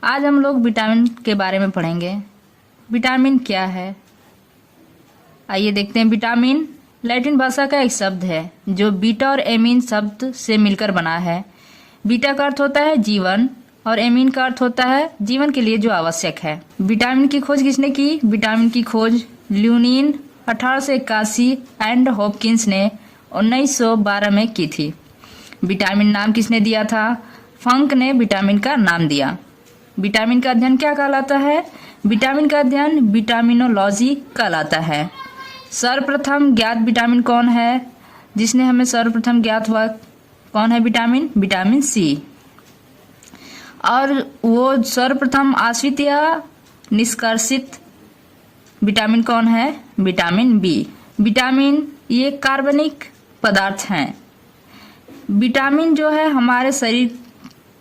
आज हम लोग विटामिन के बारे में पढ़ेंगे। विटामिन क्या है, आइए देखते हैं। विटामिन लैटिन भाषा का एक शब्द है जो बीटा और एमीन शब्द से मिलकर बना है। बीटा का अर्थ होता है जीवन और एमीन का अर्थ होता है जीवन के लिए जो आवश्यक है। विटामिन की खोज किसने की? विटामिन की खोज ल्यूनिन 1881 एंड हॉपकिंस ने 1912 में की थी। विटामिन नाम किसने दिया था? फंक ने विटामिन का नाम दिया। विटामिन का अध्ययन क्या कहलाता है? विटामिन का अध्ययन विटामिनोलॉजी कहलाता है। सर्वप्रथम ज्ञात विटामिन कौन है? जिसने हमें सर्वप्रथम ज्ञात हुआ कौन है? Vitamin C. और वो सर्वप्रथम आश्रित या निष्कर्षित विटामिन कौन है? Vitamin B. विटामिन ये कार्बनिक पदार्थ हैं। विटामिन जो है हमारे शरीर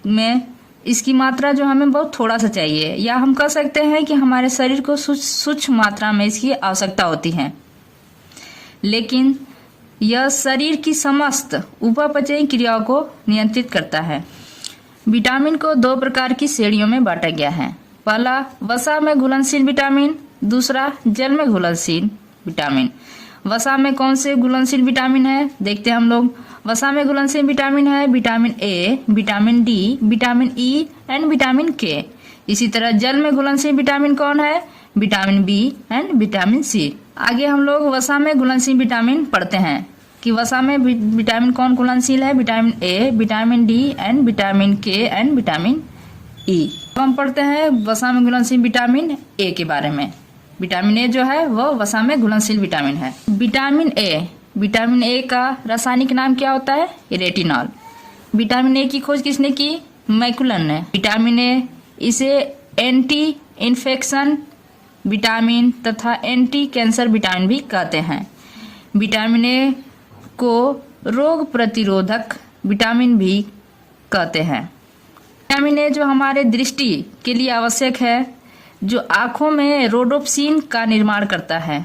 में इसकी मात्रा जो हमें बहुत थोड़ा सा चाहिए, या हम कह सकते हैं कि हमारे शरीर को सूक्ष्म मात्रा में इसकी आवश्यकता होती है, लेकिन यह शरीर की समस्त उपापचयी क्रियाओं को नियंत्रित करता है। विटामिन को दो प्रकार की श्रेणियों में बांटा गया है। पहला वसा में घुलनशील विटामिन, दूसरा जल में घुलनशील विटामिन। वसा में कौन से घुलनशील विटामिन है देखते हैं हम लोग। वसा में घुलनशील विटामिन है vitamin A, vitamin D, vitamin E and vitamin K. इसी तरह जल में घुलनशील विटामिन कौन है? Vitamin B and vitamin C. आगे हम लोग वसा में घुलनशील विटामिन पढ़ते हैं कि वसा में विटामिन कौन घुलनशील है? Vitamin A, vitamin D and vitamin के एंड विटामिन ई। हम पढ़ते हैं वसा में घुलनशील विटामिन ए के बारे में। विटामिन ए जो है वो वसा में घुलनशील विटामिन है। विटामिन ए का रासायनिक नाम क्या होता है? रेटिनॉल। विटामिन ए की खोज किसने की? मैकुलन ने। विटामिन ए इसे एंटी इन्फेक्शन विटामिन तथा एंटी कैंसर विटामिन भी कहते हैं। विटामिन ए को रोग प्रतिरोधक विटामिन भी कहते हैं। विटामिन ए जो हमारे दृष्टि के लिए आवश्यक है, जो आँखों में रोडोप्सिन का निर्माण करता है।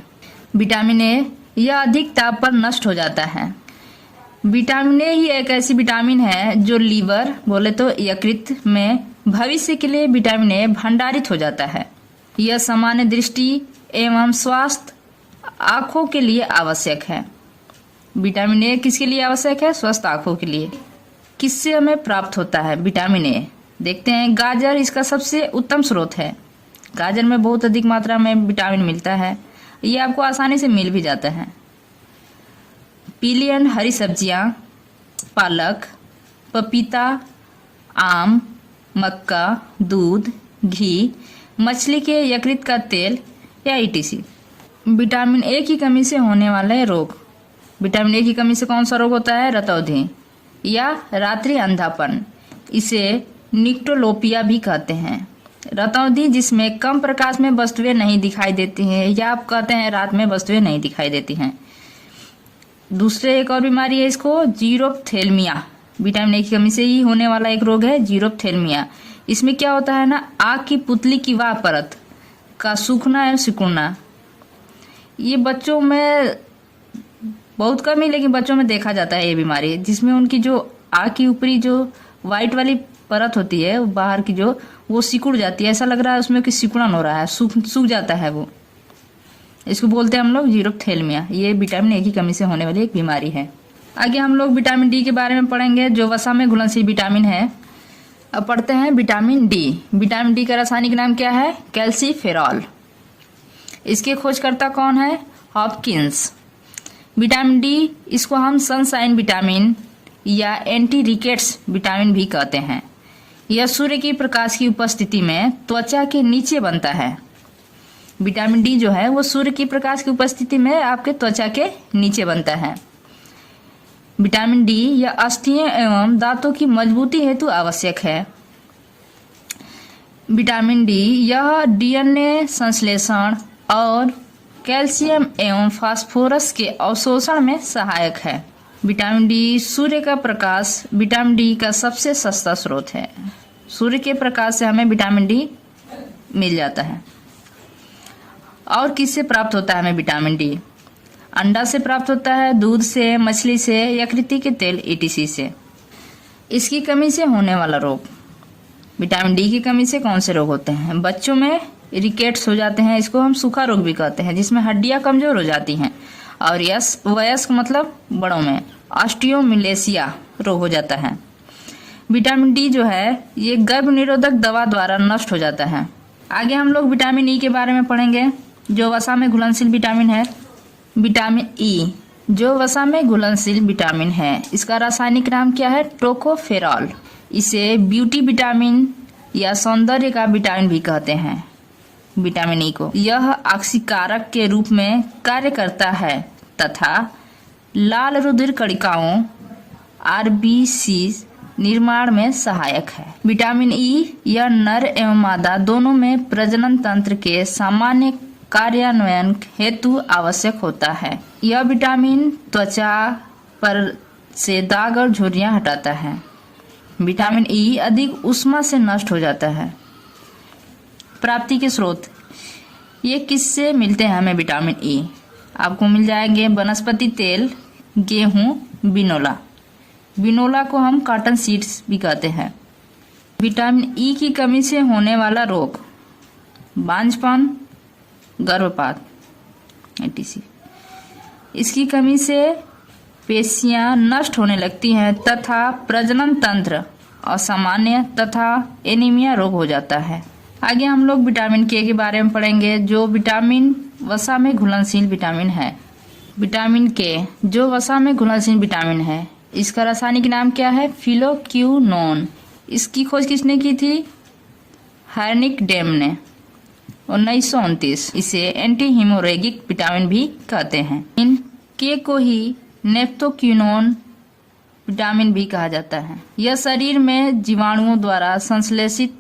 विटामिन ए यह अधिक ताप पर नष्ट हो जाता है। विटामिन ए ही एक ऐसी विटामिन है जो लीवर बोले तो यकृत में भविष्य के लिए विटामिन ए भंडारित हो जाता है। यह सामान्य दृष्टि एवं स्वास्थ्य आँखों के लिए आवश्यक है। विटामिन ए किसके लिए आवश्यक है? स्वस्थ आँखों के लिए। किससे हमें प्राप्त होता है विटामिन ए? देखते हैं। गाजर इसका सबसे उत्तम स्रोत है। गाजर में बहुत अधिक मात्रा में विटामिन मिलता है, ये आपको आसानी से मिल भी जाता है। पीली एंड हरी सब्जियां, पालक, पपीता, आम, मक्का, दूध, घी, मछली के यकृत का तेल या ईटीसी। विटामिन ए की कमी से होने वाले रोग। विटामिन ए की कमी से कौन सा रोग होता है? रतौंधी या रात्रि अंधापन, इसे निक्टोलोपिया भी कहते हैं। रतौंधी जिसमें कम प्रकाश में वस्तुएं नहीं दिखाई देती हैं, या आप कहते हैं रात में वस्तुएं नहीं दिखाई देती हैं। दूसरे एक और बीमारी है इसको, जीरोप्थेल्मिया। विटामिन ए की कमी से ही होने वाला एक रोग है जीरोप्थेल्मिया। इसमें क्या होता है ना, आँख की पुतली की वाह परत का सूखना या सिकुड़ना। ये बच्चों में बहुत कम ही, लेकिन बच्चों में देखा जाता है ये बीमारी, जिसमें उनकी जो आँख की ऊपरी जो व्हाइट वाली परत होती है बाहर की, जो वो सिकुड़ जाती है। ऐसा लग रहा है उसमें कि सिकुड़न हो रहा है, सूख जाता है वो। इसको बोलते हैं हम लोग जीरोप्थेल्मिया। ये विटामिन ए की कमी से होने वाली एक बीमारी है। आगे हम लोग विटामिन डी के बारे में पढ़ेंगे, जो वसा में घुलनशील विटामिन है। अब पढ़ते हैं विटामिन डी। विटामिन डी का रासायनिक नाम क्या है? कैल्सीफेरॉल। इसके खोजकर्ता कौन है? हॉपकिंस। विटामिन डी इसको हम सनशाइन विटामिन या एंटी रिकेट्स विटामिन भी कहते हैं। यह सूर्य की प्रकाश की उपस्थिति में त्वचा के नीचे बनता है। विटामिन डी जो है वो सूर्य की प्रकाश की उपस्थिति में आपके त्वचा के नीचे बनता है। विटामिन डी यह अस्थियों एवं दांतों की मजबूती हेतु आवश्यक है। विटामिन डी यह डीएनए संश्लेषण और कैल्शियम एवं फास्फोरस के अवशोषण में सहायक है। विटामिन डी सूर्य का प्रकाश विटामिन डी का सबसे सस्ता स्रोत है। सूर्य के प्रकाश से हमें विटामिन डी मिल जाता है। और किससे प्राप्त होता है हमें विटामिन डी? अंडा से प्राप्त होता है, दूध से, मछली से, यकृत के तेल ईटीसी से। इसकी कमी से होने वाला रोग। विटामिन डी की कमी से कौन से रोग होते हैं? बच्चों में रिकेट्स हो जाते हैं, इसको हम सूखा रोग भी कहते हैं, जिसमें हड्डियां कमजोर हो जाती हैं। और वयस्क मतलब बड़ों में ऑस्टियोमिलेसिया रोग हो जाता है। विटामिन डी जो है ये गर्भ निरोधक दवा द्वारा नष्ट हो जाता है। आगे हम लोग विटामिन ई के बारे में पढ़ेंगे, जो वसा में घुलनशील विटामिन है। विटामिन ई जो वसा में घुलनशील विटामिन है, इसका रासायनिक नाम क्या है? टोकोफेरॉल। इसे ब्यूटी विटामिन या सौंदर्य का विटामिन भी कहते हैं। विटामिन ई को यह ऑक्सीकारक के रूप में कार्य करता है तथा लाल रुधिर कणिकाओं आरबीसी निर्माण में सहायक है। विटामिन ई यह नर एवं मादा दोनों में प्रजनन तंत्र के सामान्य कार्यान्वयन हेतु आवश्यक होता है। यह विटामिन त्वचा पर से दाग और झुर्रियां हटाता है। विटामिन ई अधिक ऊष्मा से नष्ट हो जाता है। प्राप्ति के स्रोत, ये किससे मिलते हैं हमें? विटामिन ई आपको मिल जाएंगे वनस्पति तेल, गेहूं, बिनोला। बिनोला को हम कॉटन सीड्स भी कहते हैं। विटामिन ई की कमी से होने वाला रोग, बांझपन, गर्भपात etc। इसकी कमी से पेशियां नष्ट होने लगती हैं तथा प्रजनन तंत्र असामान्य तथा एनीमिया रोग हो जाता है। आगे हम लोग विटामिन के बारे में पढ़ेंगे, जो विटामिन वसा में घुलनशील विटामिन है। विटामिन के जो वसा में घुलनशील विटामिन है, इसका रासायनिक नाम क्या है? फिलोक्यूनोन। इसकी खोज किसने की थी? हार्निक डेम ने 1929। इसे एंटी हीमोरेगिक विटामिन भी कहते हैं। इन के को ही नेफ्थोक्यूनोन विटामिन भी कहा जाता है। यह शरीर में जीवाणुओं द्वारा संश्लेषित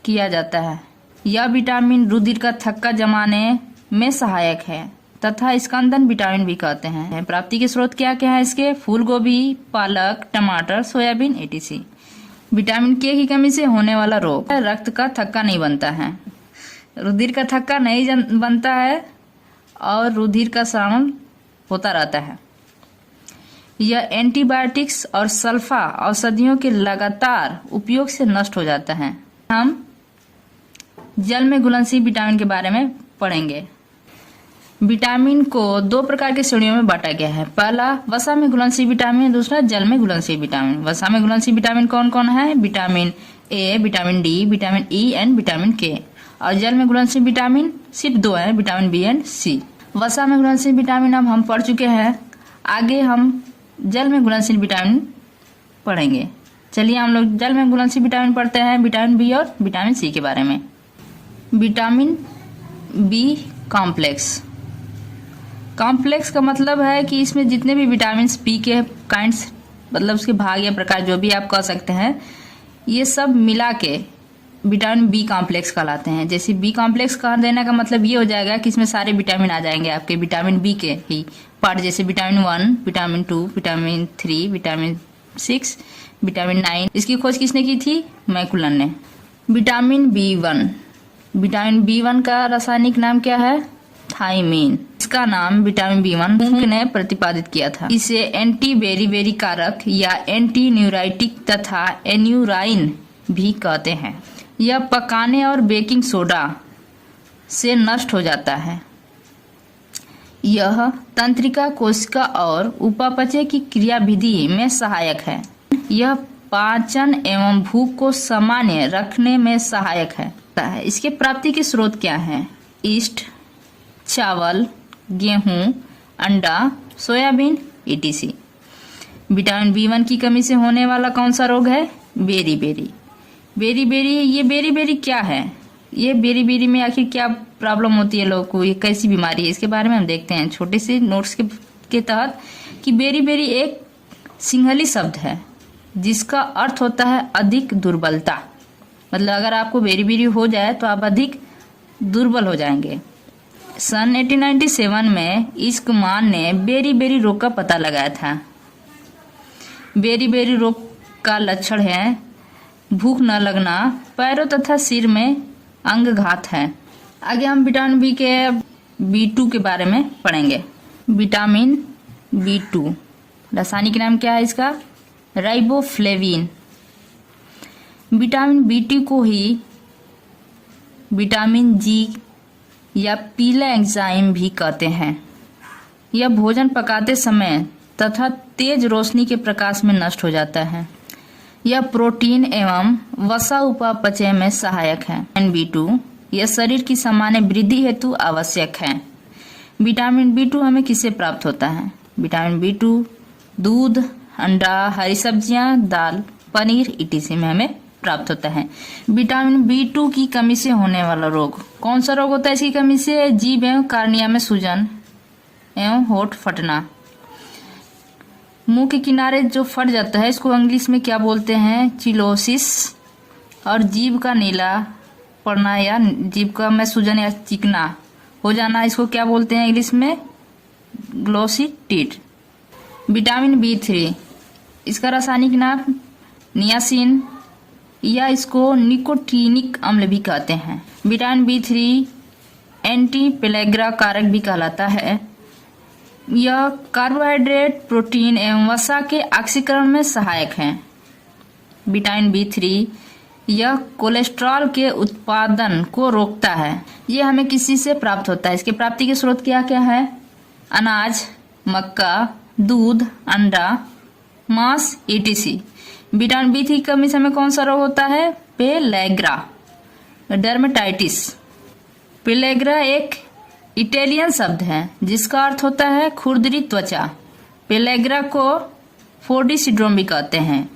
किया जाता है। यह विटामिन रुधिर का थक्का जमाने में सहायक है तथा स्कंदन विटामिन भी कहते हैं। प्राप्ति के स्रोत क्या क्या है इसके? फूल गोभी, पालक, टमाटर, सोयाबीन etc। विटामिन के की कमी से होने वाला रोग, रक्त का थक्का नहीं बनता है, रुधिर का थक्का नहीं बनता है और रुधिर का स्राव होता रहता है। यह एंटीबायोटिक्स और सल्फा औषधियों के लगातार उपयोग से नष्ट हो जाता है। हम जल में घुलनशील विटामिन के बारे में पढ़ेंगे। विटामिन को दो प्रकार की श्रेणियों में बांटा गया है। पहला वसा में घुलनशील विटामिन, दूसरा जल में घुलनशील विटामिन। वसा में घुलनशील विटामिन कौन कौन है? Vitamin A, vitamin D, vitamin E and vitamin के। और जल में घुलनशील विटामिन सिर्फ दो है, विटामिन बी एंड सी। वसा में घुलनशील विटामिन अब हम पढ़ चुके हैं। आगे हम जल में घुलनशील विटामिन पढ़ेंगे। चलिए हम लोग जल में घुलनशील विटामिन पढ़ते हैं, विटामिन बी और विटामिन सी के बारे में। Vitamin B complex. कॉम्प्लेक्स का मतलब है कि इसमें जितने भी विटामिन बी के काइंड्स, मतलब उसके भाग या प्रकार जो भी आप कह सकते हैं, ये सब मिला के विटामिन बी कॉम्प्लेक्स कहलाते हैं। जैसे बी कॉम्प्लेक्स कह देने का मतलब ये हो जाएगा कि इसमें सारे विटामिन आ जाएंगे आपके विटामिन बी के ही पार्ट, जैसे vitamin 1, vitamin 2, vitamin 3, vitamin 6, vitamin 9। इसकी खोज किसने की थी? मैकुलन ने। Vitamin B1. विटामिन बी1 का रासायनिक नाम क्या है? थाइमीन। इसका नाम विटामिन बी1 ने प्रतिपादित किया था। इसे एंटी बेरीबेरी कारक या एंटी न्यूराइटिक तथा एन्यूराइन भी कहते हैं। यह पकाने और बेकिंग सोडा से नष्ट हो जाता है। यह तंत्रिका, कोशिका और उपापचय की क्रियाविधि में सहायक है। यह पाचन एवं भूख को सामान्य रखने में सहायक है। इसके प्राप्ति के स्रोत क्या हैं? ईस्ट, चावल, गेहूं, अंडा, सोयाबीन etc। विटामिन बी1 की कमी से होने वाला कौन सा रोग है? बेरीबेरी। बेरीबेरी, ये बेरीबेरी क्या है? ये बेरीबेरी में आखिर क्या प्रॉब्लम होती है लोगों को, ये कैसी बीमारी है, इसके बारे में हम देखते हैं छोटे से नोट्स के तहत कि बेरीबेरी एक सिंहली शब्द है जिसका अर्थ होता है अधिक दुर्बलता। मतलब अगर आपको बेरीबेरी हो जाए तो आप अधिक दुर्बल हो जाएंगे। सन 1897 में इस्कमान ने बेरीबेरी रोग का पता लगाया था। बेरीबेरी रोग का लक्षण है भूख न लगना, पैरों तथा सिर में अंगघात है। आगे हम विटामिन बी के B2 के बारे में पढ़ेंगे। विटामिन B2 रासायनिक नाम क्या है इसका? राइबोफ्लेविन। विटामिन B2 को ही विटामिन जी या पीला एंजाइम भी कहते हैं। यह भोजन पकाते समय तथा तेज रोशनी के प्रकाश में नष्ट हो जाता है। यह प्रोटीन एवं वसा उपापचय में सहायक है। B2 यह शरीर की सामान्य वृद्धि हेतु आवश्यक है। विटामिन B2 हमें किससे प्राप्त होता है? विटामिन B2 दूध, अंडा, हरी सब्जियां, दाल, पनीर etc में हमें प्राप्त होता है। विटामिन B2 की कमी से होने वाला रोग कौन सा रोग होता है? इसकी कमी से जीभ एवं कार्निया में सूजन एवं होंठ फटना। मुंह के किनारे जो फट जाता है इसको इंग्लिश में क्या बोलते हैं? चिलोसिस। और जीभ का नीला पड़ना या जीभ का में सूजन या चिकना हो जाना, इसको क्या बोलते हैं इंग्लिश में? Glossy teeth. विटामिन B3 इसका रासायनिक नाम नियासिन या इसको निकोटीनिक अम्ल भी कहते हैं। विटामिन B3 एंटी पेलेग्रा कारक भी कहलाता है। यह कार्बोहाइड्रेट, प्रोटीन एवं वसा के ऑक्सीकरण में सहायक है। विटामिन B3 यह कोलेस्ट्रॉल के उत्पादन को रोकता है। यह हमें किसी से प्राप्त होता है? इसके प्राप्ति के स्रोत क्या क्या है? अनाज, मक्का, दूध, अंडा, मांस etc। विटामिन B3 की कमी से हमें कौन सा रोग होता है? Pellagra dermatitis. पेलेग्रा एक इटालियन शब्द है जिसका अर्थ होता है खुरदरी त्वचा। पेलेग्रा को 4D सिंड्रोम भी कहते हैं,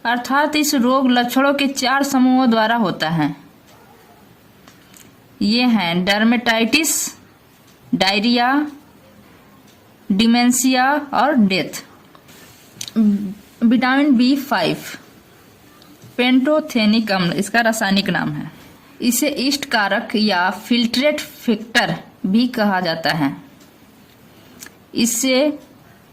अर्थात इस रोग लक्षणों के 4 समूहों द्वारा होता है। ये हैं डर्मेटाइटिस, डायरिया, डिमेंशिया और डेथ। विटामिन B5 पेंटोथेनिक अम्ल इसका रासायनिक नाम है। इसे ईस्ट कारक या फिल्ट्रेट फैक्टर भी कहा जाता है। इससे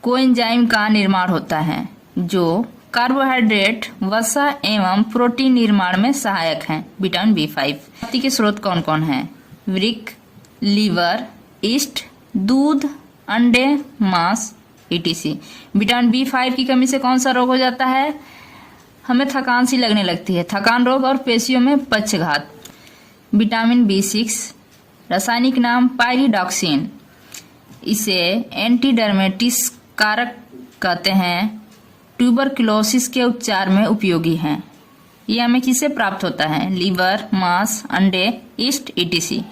कोएंजाइम का निर्माण होता है जो कार्बोहाइड्रेट, वसा एवं प्रोटीन निर्माण में सहायक है। विटामिन B5 प्राप्ति के स्रोत कौन कौन है? वृक्क, लीवर, ईस्ट, दूध, अंडे, मांस etc। विटामिन B5 की कमी से कौन सा रोग हो जाता है? हमें थकान सी लगने लगती है, थकान रोग और पेशियों में पक्षघात। विटामिन B6 रासायनिक नाम पायरिडॉक्सिन। इसे एंटीडर्मेटिस कारक कहते हैं। ट्यूबरकुलोसिस के उपचार में उपयोगी है। ये हमें किससे प्राप्त होता है? लीवर, मांस, अंडे, ईस्ट etc।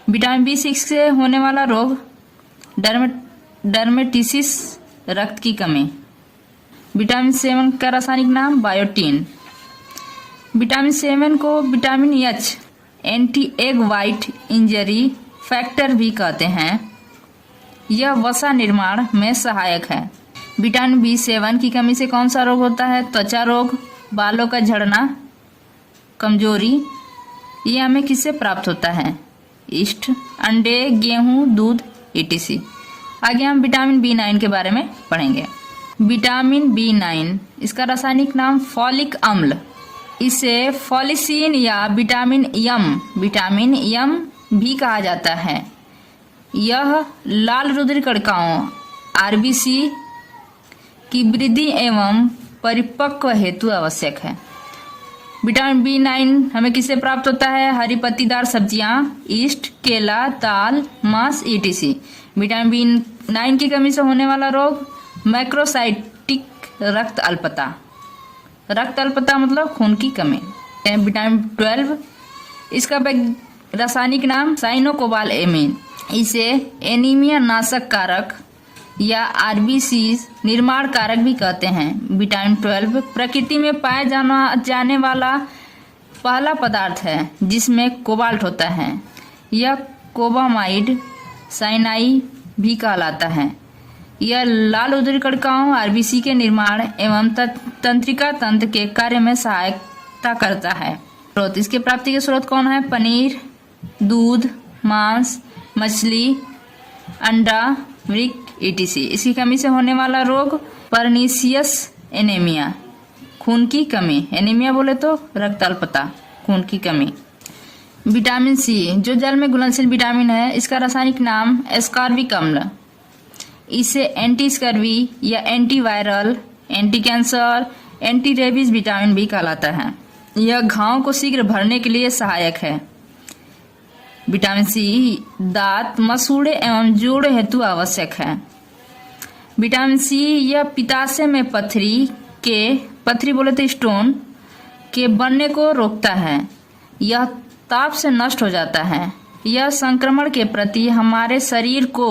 विटामिन B6 से होने वाला रोग डर्मेटिसिस, रक्त की कमी। विटामिन 7 का रासायनिक नाम बायोटीन। विटामिन 7 को vitamin H anti egg white injury factor भी कहते हैं। यह वसा निर्माण में सहायक है। विटामिन B7 की कमी से कौन सा रोग होता है? त्वचा रोग, बालों का झड़ना, कमजोरी। ये हमें किससे प्राप्त होता है? ईस्ट, अंडे, गेहूं, दूध etc। आगे हम विटामिन B9 के बारे में पढ़ेंगे। विटामिन B9 इसका रासायनिक नाम फॉलिक अम्ल। इसे फॉलिसिन या विटामिन यम भी कहा जाता है। यह लाल रुधिर कणिकाओं RBC की वृद्धि एवं परिपक्व हेतु आवश्यक है। विटामिन B9 हमें किससे प्राप्त होता है? हरी पत्तीदार सब्जियां, ईस्ट, केला, दाल, मांस etc। विटामिन B9 की कमी से होने वाला रोग मैक्रोसाइटिक रक्त अल्पता। रक्त अल्पता मतलब खून की कमी। विटामिन 12 इसका रासायनिक नाम साइनोकोबालामीन। इसे एनीमिया नाशक कारक या RBC निर्माण कारक भी कहते हैं। विटामिन 12 प्रकृति में पाया जाने वाला पहला पदार्थ है जिसमें कोबाल्ट होता है। यह कोबामाइड साइनाई भी कहलाता है। यह लाल रुधिर कणिकाओं RBC के निर्माण एवं तंत्रिका तंत्र के कार्य में सहायता करता है। स्रोत इसके प्राप्ति के स्रोत कौन है? पनीर, दूध, मांस, मछली, अंडा, वृक्क etc। इसकी कमी से होने वाला रोग परनीसियस एनीमिया, खून की कमी। एनीमिया बोले तो रक्त अल्पता, खून की कमी। विटामिन C जो जल में घुलनशील विटामिन है, इसका रासायनिक नाम एस्कॉर्बिक अम्ल। इसे एंटी स्कर्वी या anti viral, anti cancer, anti rabies vitamin भी कहलाता है। यह घाव को शीघ्र भरने के लिए सहायक है। विटामिन सी दांत, मसूड़े एवं जोड़ हेतु आवश्यक है। विटामिन सी यह पित्ताशय में पथरी बोले तो स्टोन के बनने को रोकता है। यह ताप से नष्ट हो जाता है। यह संक्रमण के प्रति हमारे शरीर को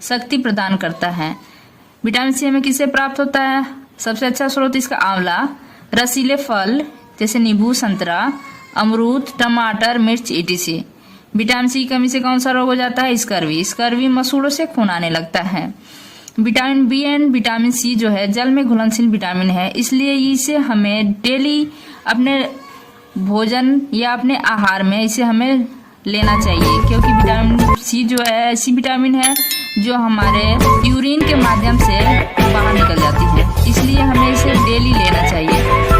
शक्ति प्रदान करता है। विटामिन सी हमें किससे प्राप्त होता है? सबसे अच्छा स्रोत इसका आंवला, रसीले फल जैसे नींबू, संतरा, अमरूद, टमाटर, मिर्च etc। विटामिन सी की कमी से कौन सा रोग हो जाता है? स्कर्वी मसूड़ों से खून आने लगता है। Vitamin B and vitamin C जो है जल में घुलनशील विटामिन है, इसलिए इसे हमें डेली अपने भोजन या अपने आहार में इसे हमें लेना चाहिए, क्योंकि विटामिन सी जो है ऐसी विटामिन है जो हमारे यूरिन के माध्यम से बाहर निकल जाती है, इसलिए हमें इसे डेली लेना चाहिए।